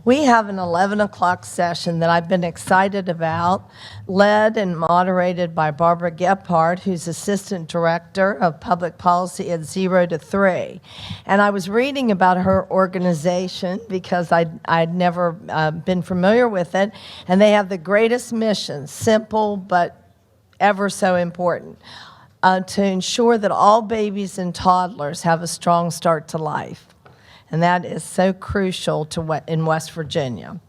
We have an 11 o'clock session that I've been excited about, led and moderated by Barbara Gephardt, who's Assistant Director of Public Policy at 0 to 3. And I was reading about her organization because I'd never been familiar with it, and they have the greatest mission, simple but ever so important, to ensure that all babies and toddlers have a strong start to life. And that is so crucial in West Virginia.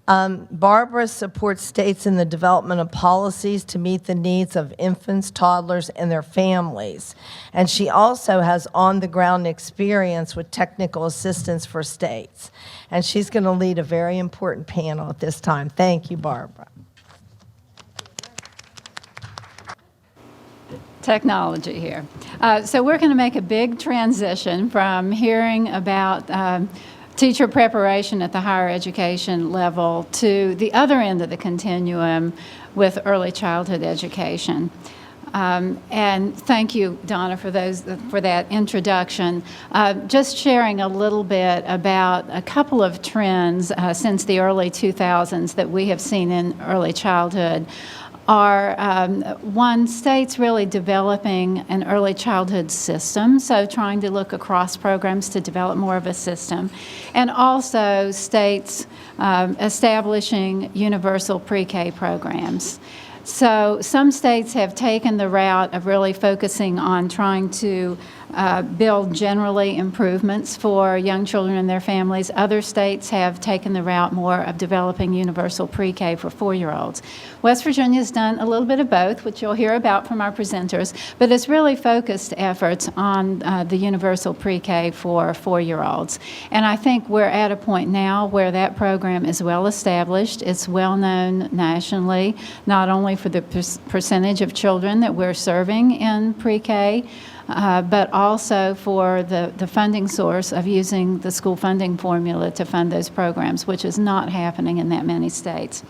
Barbara supports states in the development of policies to meet the needs of infants, toddlers, and their families. And she also has on-the-ground experience with technical assistance for states. And she's going to lead a very important panel at this time. Thank you, Barbara. Technology here. So we're going to make a big transition from hearing about teacher preparation at the higher education level to the other end of the continuum with early childhood education. And thank you, Donna, for that introduction. Just sharing a little bit about a couple of trends since the early 2000s that we have seen in early childhood. Are one, states really developing an early childhood system, so trying to look across programs to develop more of a system, and also states establishing universal pre-K programs. So some states have taken the route of really focusing on trying to build generally improvements for young children and their families. Other states have taken the route more of developing universal pre-K for 4-year-olds. West Virginia has done a little bit of both, which you'll hear about from our presenters, but it's really focused efforts on the universal pre-K for 4-year-olds. And I think we're at a point now where that program is well established. It's well known nationally, not only for the percentage of children that we're serving in pre-K, but also for the funding source of using the school funding formula to fund those programs, which is not happening in that many states.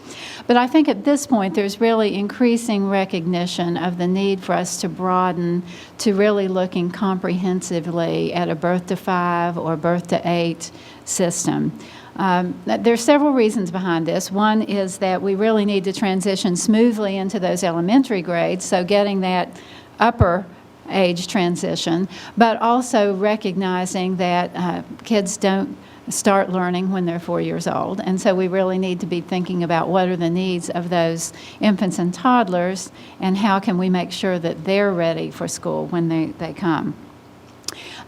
But I think at this point there's really increasing recognition of the need for us to broaden to really looking comprehensively at a birth to 5 or birth to 8 system. There are several reasons behind this. One is that we really need to transition smoothly into those elementary grades, so getting that upper age transition, but also recognizing that kids don't start learning when they're 4 years old. And so we really need to be thinking about what are the needs of those infants and toddlers and how can we make sure that they're ready for school when they come.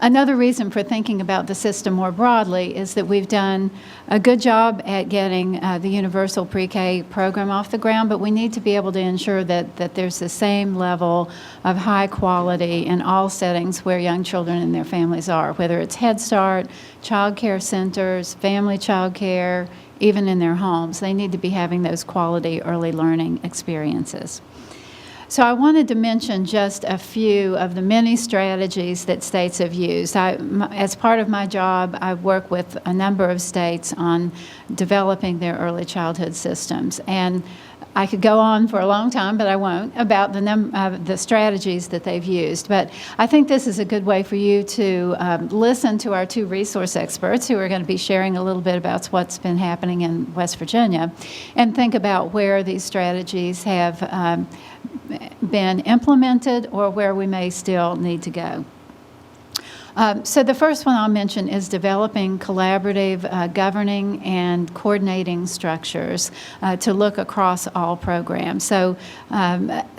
Another reason for thinking about the system more broadly is that we've done a good job at getting the universal pre-K program off the ground, but we need to be able to ensure that there's the same level of high quality in all settings where young children and their families are, whether it's Head Start, child care centers, family child care, even in their homes. They need to be having those quality early learning experiences. So I wanted to mention just a few of the many strategies that states have used. As part of my job, I work with a number of states on developing their early childhood systems. And I could go on for a long time, but I won't, about the strategies that they've used. But I think this is a good way for you to listen to our 2 resource experts who are going to be sharing a little bit about what's been happening in West Virginia and think about where these strategies have been implemented or where we may still need to go. So the first one I'll mention is developing collaborative governing and coordinating structures to look across all programs. So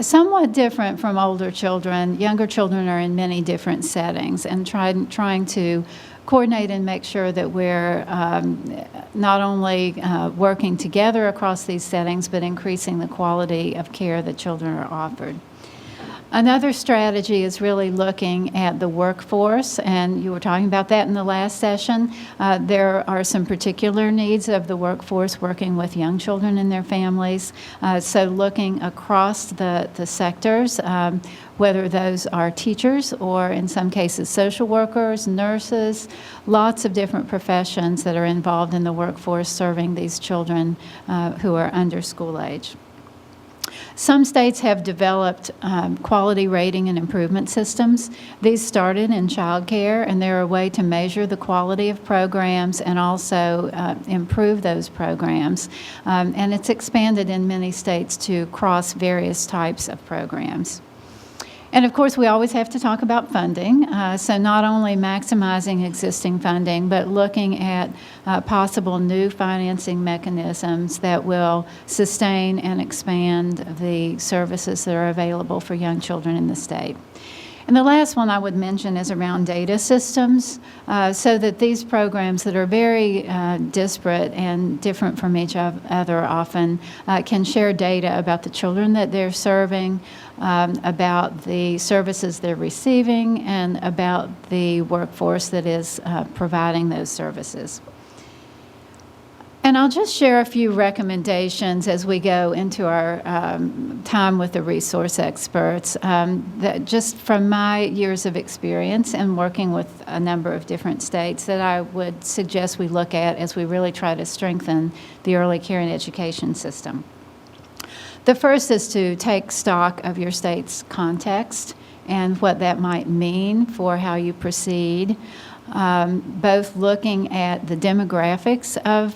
somewhat different from older children, younger children are in many different settings, and trying to coordinate and make sure that we're not only working together across these settings, but increasing the quality of care that children are offered. Another strategy is really looking at the workforce, and you were talking about that in the last session. There are some particular needs of the workforce working with young children and their families. So looking across the sectors, whether those are teachers or in some cases social workers, nurses, lots of different professions that are involved in the workforce serving these children who are under school age. Some states have developed quality rating and improvement systems. These started in child care, and they're a way to measure the quality of programs and also improve those programs. And it's expanded in many states to cross various types of programs. And of course, we always have to talk about funding. So not only maximizing existing funding, but looking at possible new financing mechanisms that will sustain and expand the services that are available for young children in the state. And the last one I would mention is around data systems, so that these programs that are very disparate and different from each other often can share data about the children that they're serving, about the services they're receiving, and about the workforce that is providing those services. And I'll just share a few recommendations as we go into our time with the resource experts, that just from my years of experience and working with a number of different states that I would suggest we look at as we really try to strengthen the early care and education system. The first is to take stock of your state's context and what that might mean for how you proceed. Both looking at the demographics of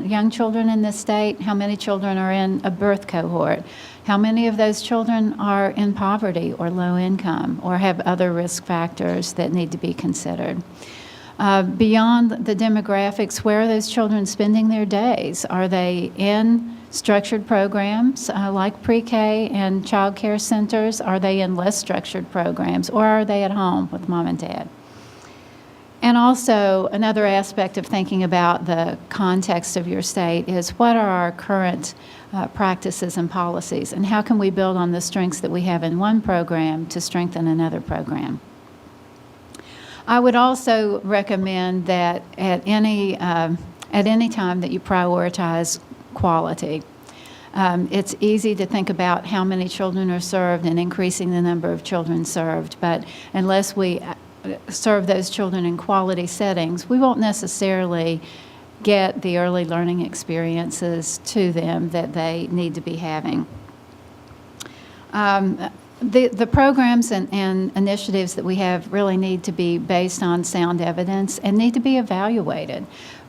young children in this state, how many children are in a birth cohort, how many of those children are in poverty or low income or have other risk factors that need to be considered. Beyond the demographics, where are those children spending their days? Are they in structured programs like pre-K and child care centers? Are they in less structured programs, or are they at home with mom and dad? And also, another aspect of thinking about the context of your state is what are our current practices and policies, and how can we build on the strengths that we have in one program to strengthen another program? I would also recommend that at any time that you prioritize quality. It's easy to think about how many children are served and increasing the number of children served, but unless we serve those children in quality settings, we won't necessarily get the early learning experiences to them that they need to be having. The programs and initiatives that we have really need to be based on sound evidence and need to be evaluated,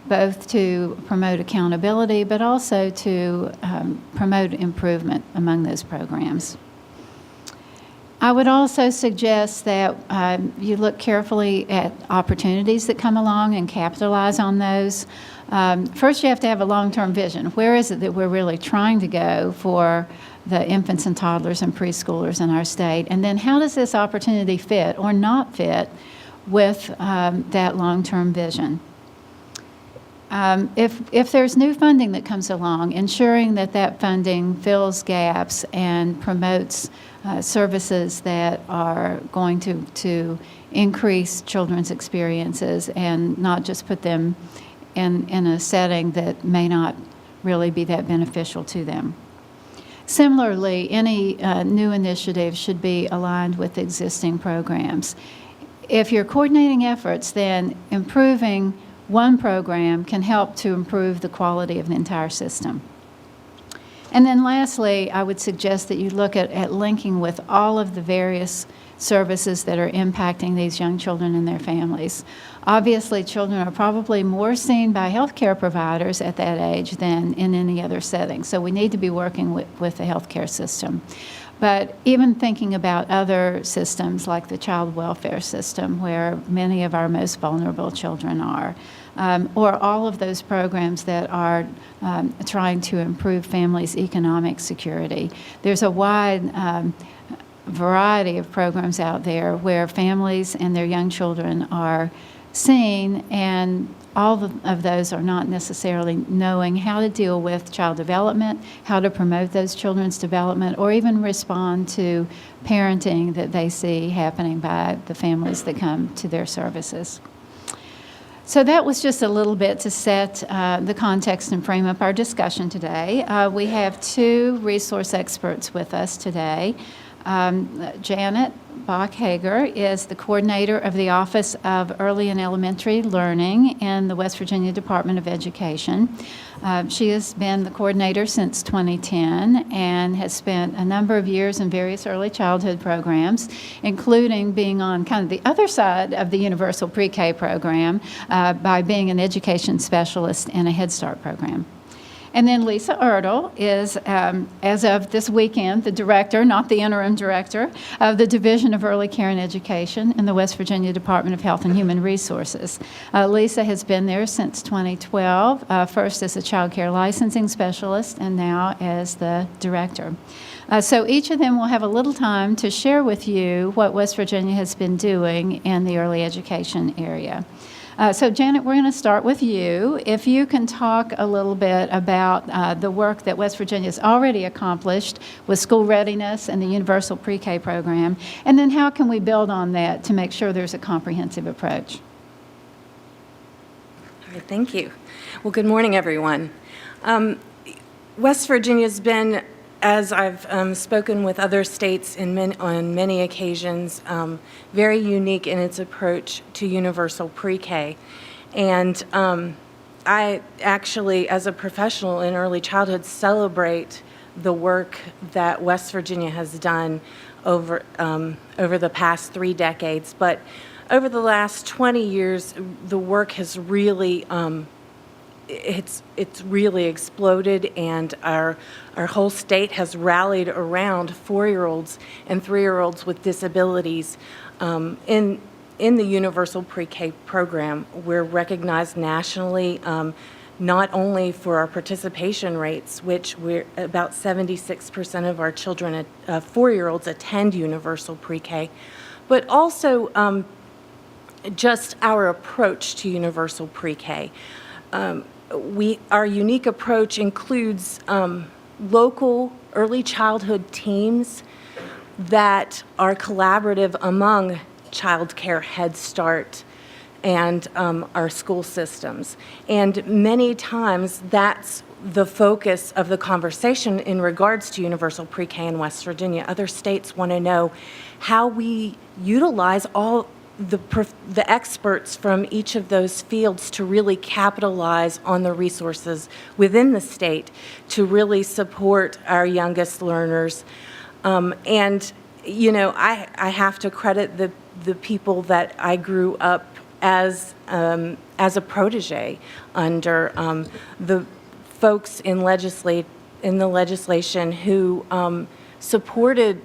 both to promote accountability but also to promote improvement among those programs. I would also suggest that you look carefully at opportunities that come along and capitalize on those. First, you have to have a long-term vision. Where is it that we're really trying to go for the infants and toddlers and preschoolers in our state? And then how does this opportunity fit or not fit with that long-term vision? If there's new funding that comes along, ensuring that that funding fills gaps and promotes services that are going to increase children's experiences and not just put them in a setting that may not really be that beneficial to them. Similarly, any new initiative should be aligned with existing programs. If you're coordinating efforts, then improving one program can help to improve the quality of the entire system. And then lastly, I would suggest that you look at linking with all of the various services that are impacting these young children and their families. Obviously, children are probably more seen by healthcare providers at that age than in any other setting, so we need to be working with the healthcare system. But even thinking about other systems like the child welfare system, where many of our most vulnerable children are, or all of those programs that are trying to improve families' economic security. There's a wide variety of programs out there where families and their young children are seen, and all of those are not necessarily knowing how to deal with child development, how to promote those children's development, or even respond to parenting that they see happening by the families that come to their services. So that was just a little bit to set the context and frame up our discussion today. We have two resource experts with us today. Janet Bach-Hager is the coordinator of the Office of Early and Elementary Learning in the West Virginia Department of Education. She has been the coordinator since 2010 and has spent a number of years in various early childhood programs, including being on kind of the other side of the universal pre-K program by being an education specialist in a Head Start program. And then Lisa Ertl is, as of this weekend, the director, not the interim director, of the Division of Early Care and Education in the West Virginia Department of Health and Human Resources. Lisa has been there since 2012, first as a child care licensing specialist and now as the director. So each of them will have a little time to share with you what West Virginia has been doing in the early education area. So Janet, we're going to start with you. If you can talk a little bit about the work that West Virginia has already accomplished with school readiness and the universal pre-K program, and then how can we build on that to make sure there's a comprehensive approach? All right, thank you. Well, good morning, everyone. West Virginia's been, as I've spoken with other states on many occasions, very unique in its approach to universal pre-K. And I actually, as a professional in early childhood, celebrate the work that West Virginia has done over the past 3 decades. But over the last 20 years, the work has really it's really exploded, and our whole state has rallied around 4-year-olds and 3-year-olds with disabilities. In the universal pre-K program, we're recognized nationally, not only for our participation rates, which we're about 76% of our children, 4-year-olds attend universal pre-K, but also just our approach to universal pre-K. Our unique approach includes local early childhood teams that are collaborative among child care, Head Start, and our school systems. And many times that's the focus of the conversation in regards to universal pre-K in West Virginia. Other states want to know how we utilize all the experts from each of those fields to really capitalize on the resources within the state to really support our youngest learners. And, you know, I have to credit the people that I grew up as a protege under, the folks in the legislation who supported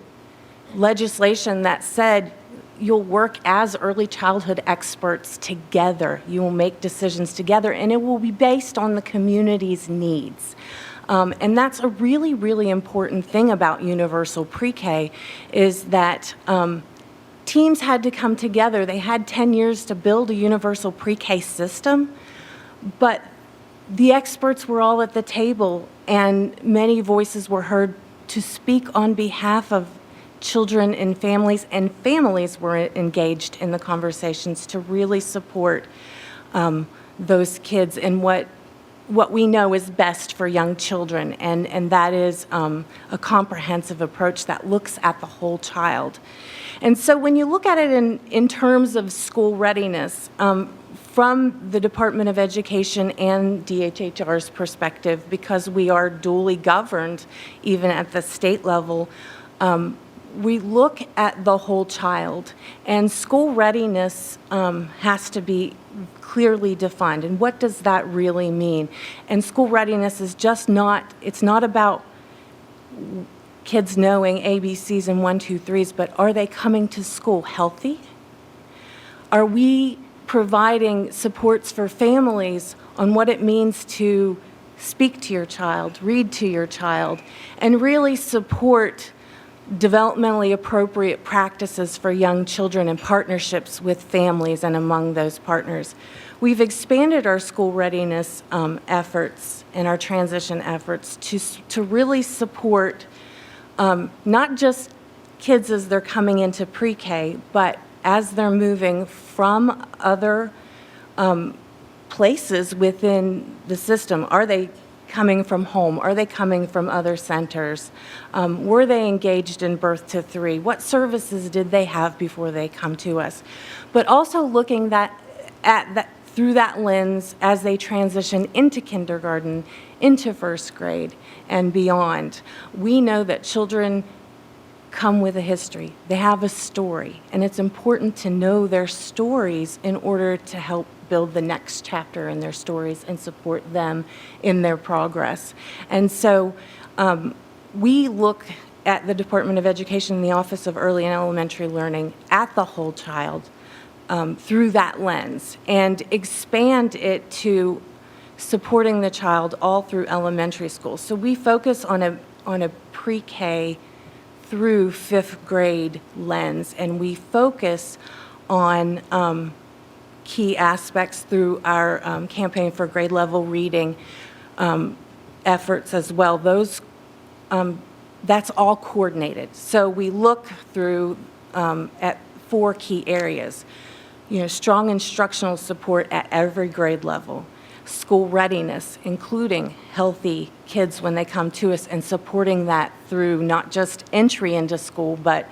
legislation that said you'll work as early childhood experts together. You will make decisions together, and it will be based on the community's needs. And that's a really, really important thing about universal pre-K is that teams had to come together. They had 10 years to build a universal pre-K system, but the experts were all at the table, and many voices were heard to speak on behalf of children and families were engaged in the conversations to really support those kids and what we know is best for young children, and that is a comprehensive approach that looks at the whole child. And so when you look at it in terms of school readiness, from the Department of Education and DHHR's perspective, because we are duly governed even at the state level, we look at the whole child, and school readiness has to be clearly defined. And what does that really mean? And school readiness is it's not about kids knowing ABCs and 1, 2, 3s, but are they coming to school healthy? Are we providing supports for families on what it means to speak to your child, read to your child, and really support developmentally appropriate practices for young children and partnerships with families and among those partners? We've expanded our school readiness efforts and our transition efforts to really support not just kids as they're coming into pre-K, but as they're moving from other places within the system. Are they coming from home? Are they coming from other centers? Were they engaged in birth to 3? What services did they have before they come to us? But also looking at that through that lens as they transition into kindergarten, into first grade, and beyond. We know that children come with a history. They have a story, and it's important to know their stories in order to help build the next chapter in their stories and support them in their progress. And so we look at the Department of Education and the Office of Early and Elementary Learning at the whole child through that lens and expand it to supporting the child all through elementary school. So we focus on a pre-K through 5th grade lens, and we focus on key aspects through our campaign for grade level reading efforts as well. That's all coordinated. So we look through at 4 key areas. Strong instructional support at every grade level. School readiness, including healthy kids when they come to us, and supporting that through not just entry into school, but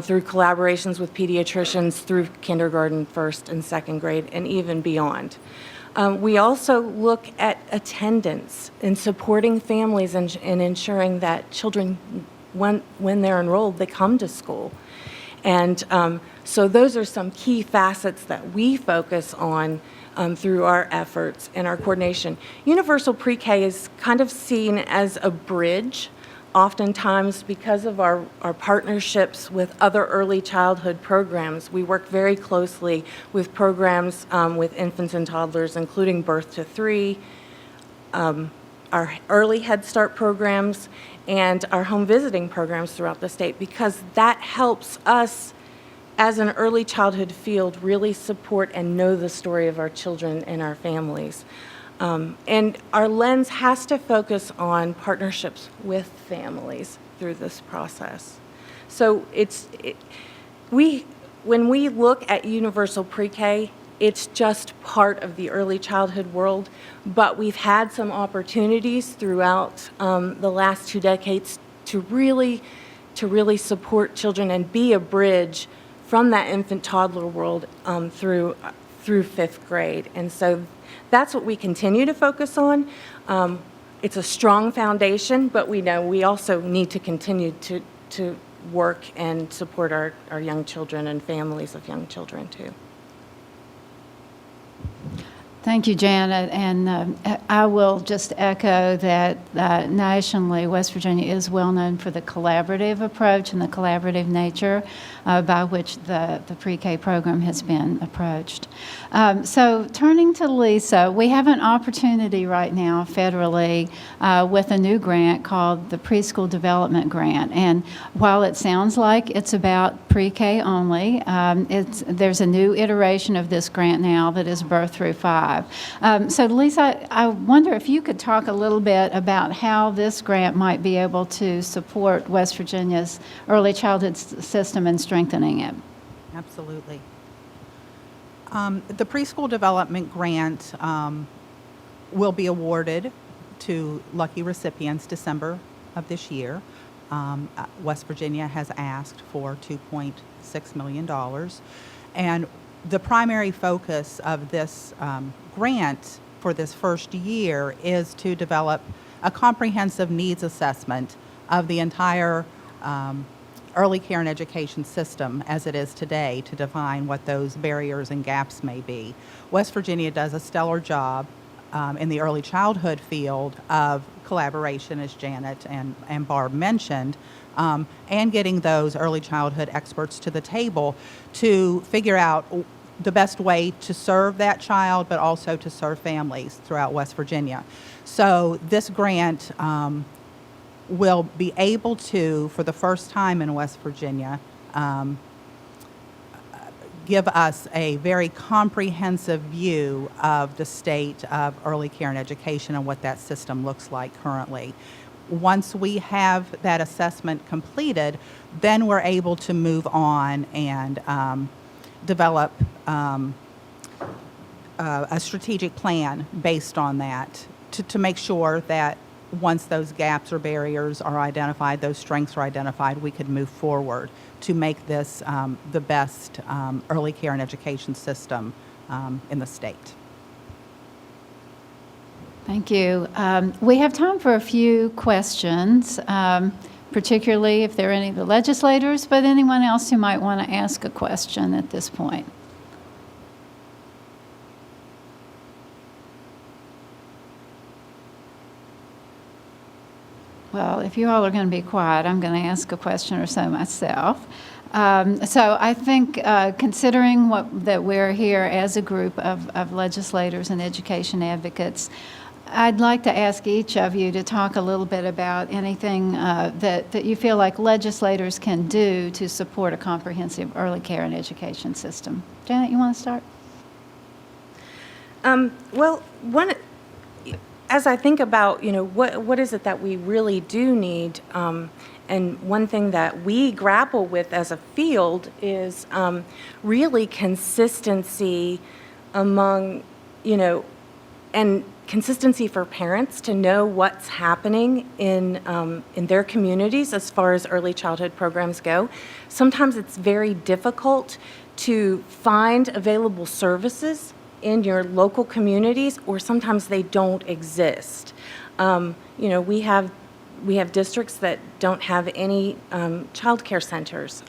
through collaborations with pediatricians through kindergarten, 1st and 2nd grade, and even beyond. We also look at attendance and supporting families and ensuring that children, when they're enrolled, they come to school. And so those are some key facets that we focus on through our efforts and our coordination. Universal Pre-K is kind of seen as a bridge, oftentimes because of our partnerships with other early childhood programs. We work very closely with programs with infants and toddlers, including birth to 3, our early Head Start programs, and our home visiting programs throughout the state, because that helps us as an early childhood field really support and know the story of our children and our families. And our lens has to focus on partnerships with families through this process. So when we look at universal pre-K, it's just part of the early childhood world, but we've had some opportunities throughout the last 2 decades to really support children and be a bridge from that infant toddler world through 5th grade. And so that's what we continue to focus on. It's a strong foundation, but we know we also need to continue to work and support our young children and families of young children too. Thank you, Janet. And I will just echo that nationally, West Virginia is well known for the collaborative approach and the collaborative nature by which the pre-K program has been approached. So turning to Lisa, we have an opportunity right now federally with a new grant called the Preschool Development Grant. And while it sounds like it's about pre-K only, there's a new iteration of this grant now that is birth through 5. So Lisa, I wonder if you could talk a little bit about how this grant might be able to support West Virginia's early childhood system and strengthening it. Absolutely. The Preschool Development Grant will be awarded to lucky recipients December of this year. West Virginia has asked for $2.6 million. And the primary focus of this grant for this first year is to develop a comprehensive needs assessment of the entire early care and education system as it is today, to define what those barriers and gaps may be. West Virginia does a stellar job in the early childhood field of collaboration, as Janet and Barb mentioned, and getting those early childhood experts to the table to figure out the best way to serve that child, but also to serve families throughout West Virginia. So this grant will be able to, for the first time in West Virginia, give us a very comprehensive view of the state of early care and education and what that system looks like currently. Once we have that assessment completed, then we're able to move on and develop a strategic plan based on that to make sure that once those gaps or barriers are identified, those strengths are identified, we could move forward to make this the best early care and education system in the state. Thank you. We have time for a few questions, particularly if there are any of the legislators, but anyone else who might want to ask a question at this point. Well, if you all are going to be quiet, I'm going to ask a question or so myself. So I think considering that we're here as a group of legislators and education advocates, I'd like to ask each of you to talk a little bit about anything that you feel like legislators can do to support a comprehensive early care and education system. Janet, you want to start? Well, as I think about, what is it that we really do need, and one thing that we grapple with as a field is really consistency among, and consistency for parents to know what's happening in their communities as far as early childhood programs go. Sometimes it's very difficult to find available services in your local communities, or sometimes they don't exist. We have districts that don't have any child care centers.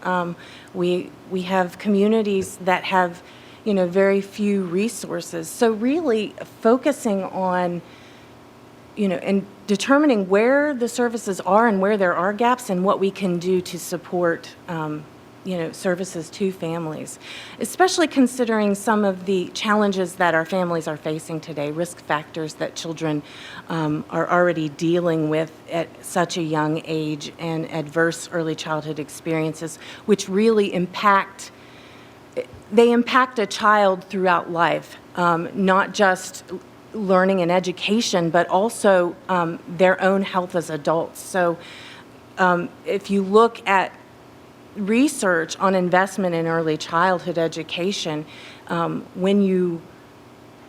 We have communities that have, very few resources. So really focusing on, and determining where the services are and where there are gaps and what we can do to support services to families, especially considering some of the challenges that our families are facing today, risk factors that children are already dealing with at such a young age, and adverse early childhood experiences, which really impact a child throughout life, not just learning and education, but also their own health as adults. So if you look at research on investment in early childhood education, when you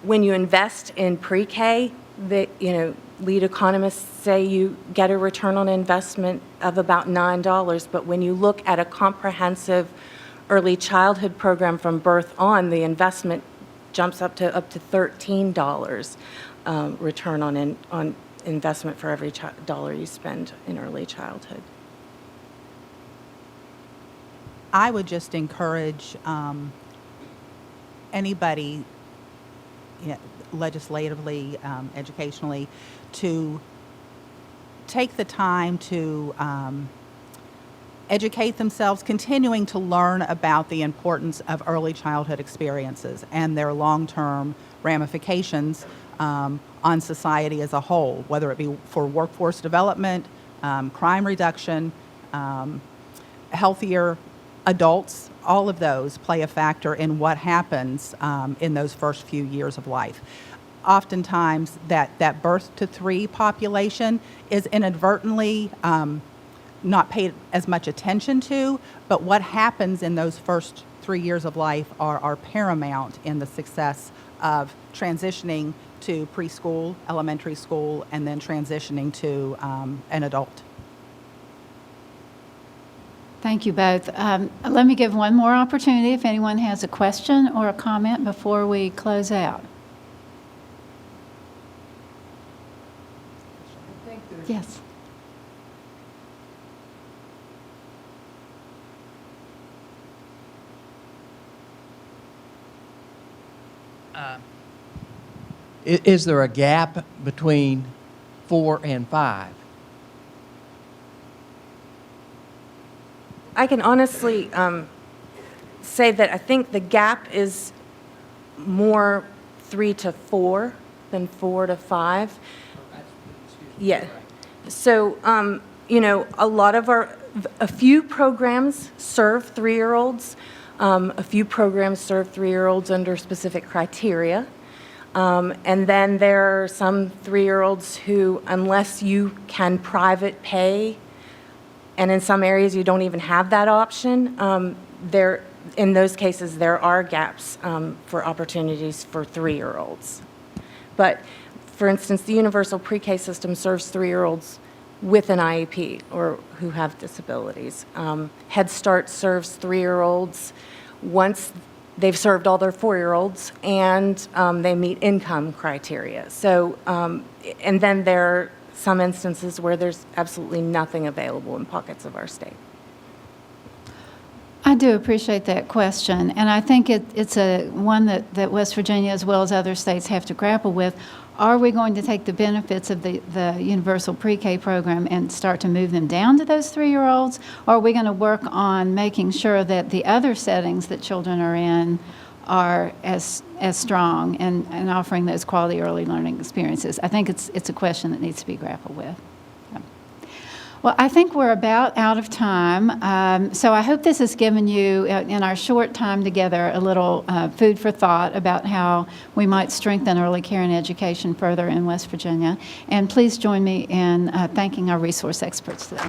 invest in pre-K, lead economists say you get a return on investment of about $9, but when you look at a comprehensive early childhood program from birth on, the investment jumps up to $13 return on investment for every dollar you spend in early childhood. I would just encourage anybody, legislatively, educationally, to take the time to educate themselves, continuing to learn about the importance of early childhood experiences and their long-term ramifications on society as a whole, whether it be for workforce development, crime reduction, healthier adults. All of those play a factor in what happens in those first few years of life. Oftentimes, that birth to 3 population is inadvertently not paid as much attention to, but what happens in those first 3 years of life are paramount in the success of transitioning to preschool, elementary school, and then transitioning to an adult. Thank you both. Let me give one more opportunity if anyone has a question or a comment before we close out. Yes. Is there a gap between 4 and 5? I can honestly say that I think the gap is more 3 to 4 than 4 to 5. Yeah. So, a lot of a few programs serve 3-year-olds. A few programs serve 3-year-olds under specific criteria. And then there are some 3-year-olds who, unless you can private pay, and in some areas you don't even have that option, in those cases there are gaps for opportunities for 3-year-olds. But for instance, the universal pre-K system serves 3-year-olds with an IEP or who have disabilities. Head Start serves 3-year-olds once they've served all their 4-year-olds and they meet income criteria. So, and then there are some instances where there's absolutely nothing available in pockets of our state. I do appreciate that question, and I think it's a one that West Virginia, as well as other states, have to grapple with. Are we going to take the benefits of the universal pre-K program and start to move them down to those 3-year-olds? Or are we going to work on making sure that the other settings that children are in are as strong and offering those quality early learning experiences? I think it's a question that needs to be grappled with. Well, I think we're about out of time, so I hope this has given you, in our short time together, a little food for thought about how we might strengthen early care and education further in West Virginia. And please join me in thanking our resource experts today.